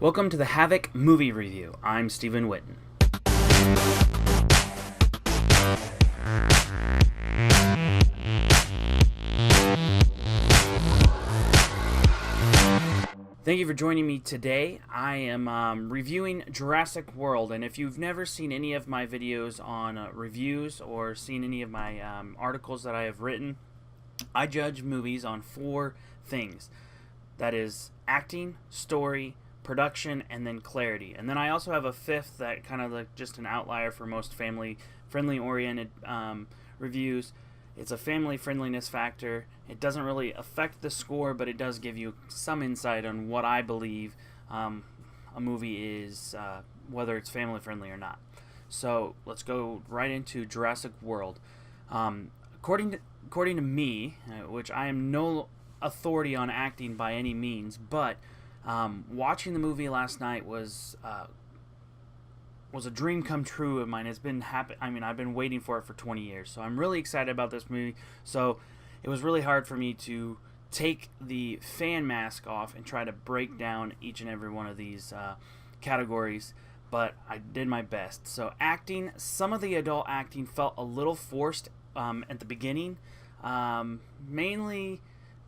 Welcome to the Havoc movie review. I'm Stephen Witten. Thank you for joining me today. I am reviewing Jurassic World, and if you've never seen any of my videos on reviews or seen any of my articles that I have written, I judge movies on four things. That is acting, story, production, and then clarity. And then I also have a fifth that kind of like just an outlier for most family-friendly oriented reviews. It's a family friendliness factor. It doesn't really affect the score, but it does give you some insight on what I believe a movie is, whether it's family friendly or not. So let's go right into Jurassic World. According to me, which I am no authority on acting by any means, but watching the movie last night was a dream come true of mine. It's been I've been waiting for it for 20 years, so I'm really excited about this movie. So it was really hard for me to take the fan mask off and try to break down each and every one of these categories, but I did my best. So acting, some of the adult acting felt a little forced at the beginning, mainly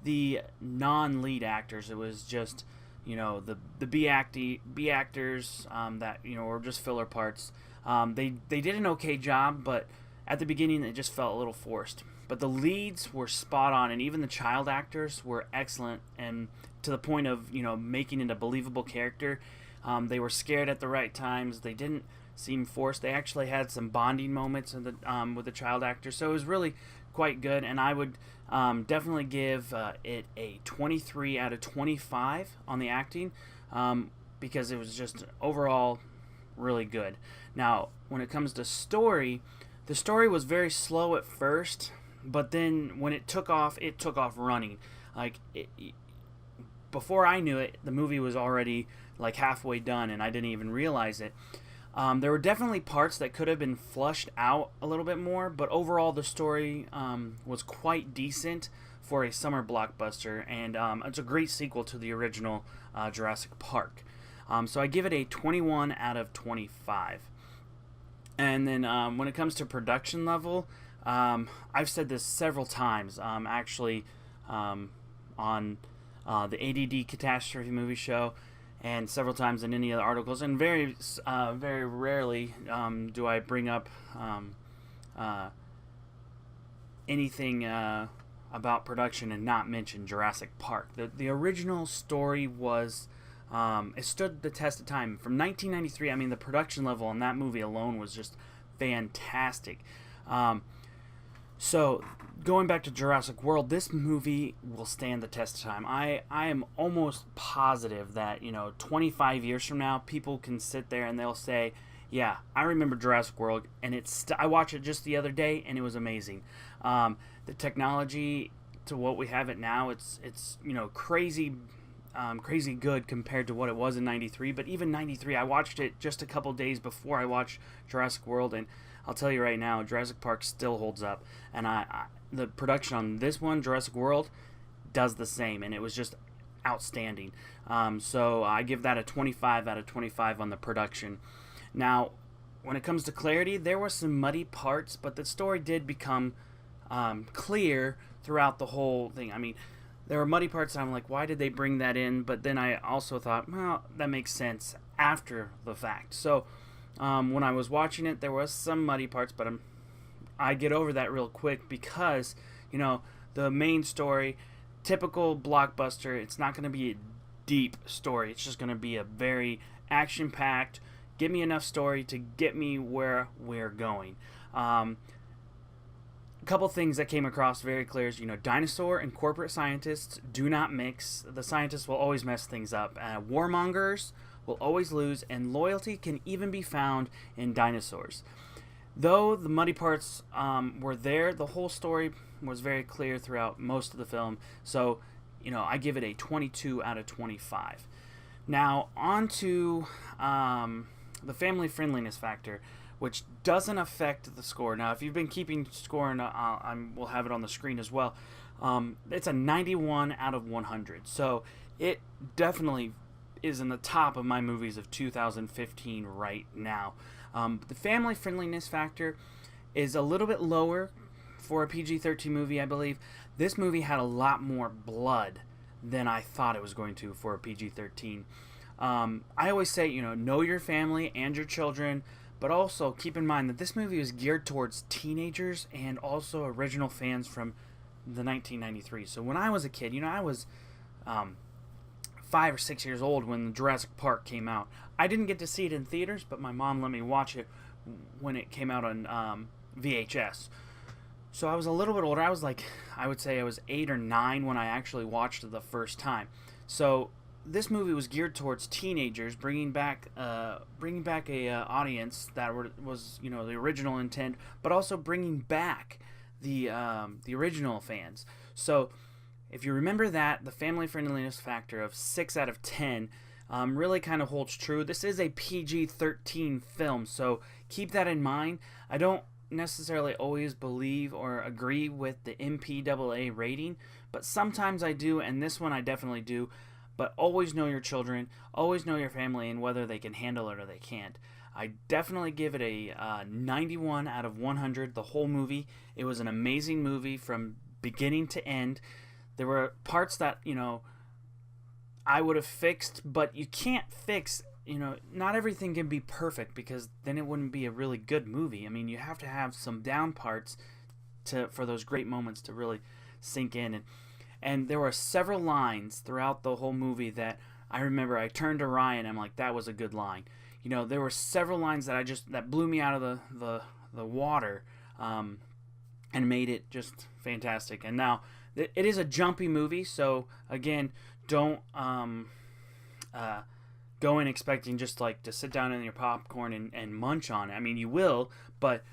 the non-lead actors. It was just the B actors that were just filler parts. They did an okay job, but at the beginning it just felt a little forced. But the leads were spot on, and even the child actors were excellent, and to the point of making it a believable character. They were scared at the right times. They didn't seem forced. They actually had some bonding moments with the child actors, so it was really quite good. And I would definitely give it a 23 out of 25 on the acting, because it was just overall really good. Now, when it comes to story, the story was very slow at first, but then when it took off running. Before I knew it, the movie was already like halfway done, and I didn't even realize it. There were definitely parts that could have been flushed out a little bit more, but overall the story was quite decent for a summer blockbuster, and it's a great sequel to the original Jurassic Park. So I give it a 21 out of 25. And then when it comes to production level, I've said this several times, actually on the A.D.D Catastrophe movie show, and several times in any other articles, and very rarely do I bring up anything about production and not mention Jurassic Park. The original story was it stood the test of time. From 1993, I mean, the production level on that movie alone was just fantastic. So, going back to Jurassic World, this movie will stand the test of time. I am almost positive that 25 years from now, people can sit there and they'll say, yeah, I remember Jurassic World, and I watched it just the other day, and it was amazing. The technology to what we have it now, it's crazy good compared to what it was in 93. But even 93, I watched it just a couple days before I watched Jurassic World, and I'll tell you right now, Jurassic Park still holds up. And the production on this one, Jurassic World, does the same, and it was just outstanding. So I give that a 25 out of 25 on the production. Now, when it comes to clarity, there were some muddy parts, but the story did become clear throughout the whole thing. I mean, there were muddy parts, and I'm like, why did they bring that in? But then I also thought, well, that makes sense after the fact. So when I was watching it, there was some muddy parts, but I get over that real quick because, the main story, typical blockbuster, it's not going to be a deep story. It's just going to be a very action-packed, give me enough story to get me where we're going. A couple things that came across very clear is, dinosaur and corporate scientists do not mix. The scientists will always mess things up. Warmongers will always lose, and loyalty can even be found in dinosaurs. Though the muddy parts were there, the whole story was very clear throughout most of the film. So, I give it a 22 out of 25. Now, on to the family friendliness factor, which doesn't affect the score. Now, if you've been keeping score, and we'll have it on the screen as well, it's a 91 out of 100. So it definitely is in the top of my movies of 2015 right now. The family friendliness factor is a little bit lower for a PG-13 movie, I believe. This movie had a lot more blood than I thought it was going to for a PG-13. I always say, know your family and your children, but also keep in mind that this movie was geared towards teenagers and also original fans from the 1993. So when I was a kid, I was 5 or 6 years old when Jurassic Park came out. I didn't get to see it in theaters, but my mom let me watch it when it came out on VHS. So I was a little bit older. I would say I was 8 or 9 when I actually watched it the first time. So this movie was geared towards teenagers, bringing back a audience that was the original intent, but also bringing back the original fans. So if you remember that, the family friendliness factor of 6 out of 10 really kind of holds true. This is a PG-13 film, so keep that in mind. I don't necessarily always believe or agree with the MPAA rating, but sometimes I do, and this one I definitely do. But always know your children, always know your family, and whether they can handle it or they can't. I definitely give it a 91 out of 100, the whole movie. It was an amazing movie from beginning to end. There were parts that, I would have fixed, but you can't fix, not everything can be perfect, because then it wouldn't be a really good movie. I mean, you have to have some down parts for those great moments to really sink in. And there were several lines throughout the whole movie that I remember. I turned to Ryan, I'm like, that was a good line. There were several lines that blew me out of the water, and made it just fantastic. And now it is a jumpy movie, so again, don't go in expecting just like to sit down in your popcorn and munch on it. I mean, you will, but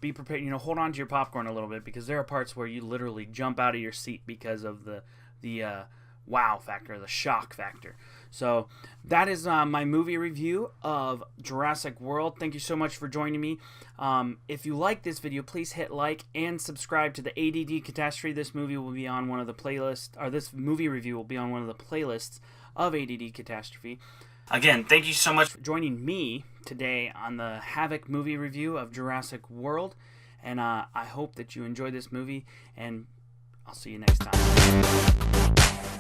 be prepared. Hold on to your popcorn a little bit, because there are parts where you literally jump out of your seat because of the wow factor, the shock factor. So that is my movie review of Jurassic World. Thank you so much for joining me. If you like this video, please hit like and subscribe to the A.D.D Catastrophe. This movie will be on one of the playlists, or this movie review will be on one of the playlists of A.D.D Catastrophe. Again, thank you so much for joining me today on the Havoc movie review of Jurassic World. And I hope that you enjoyed this movie, and I'll see you next time.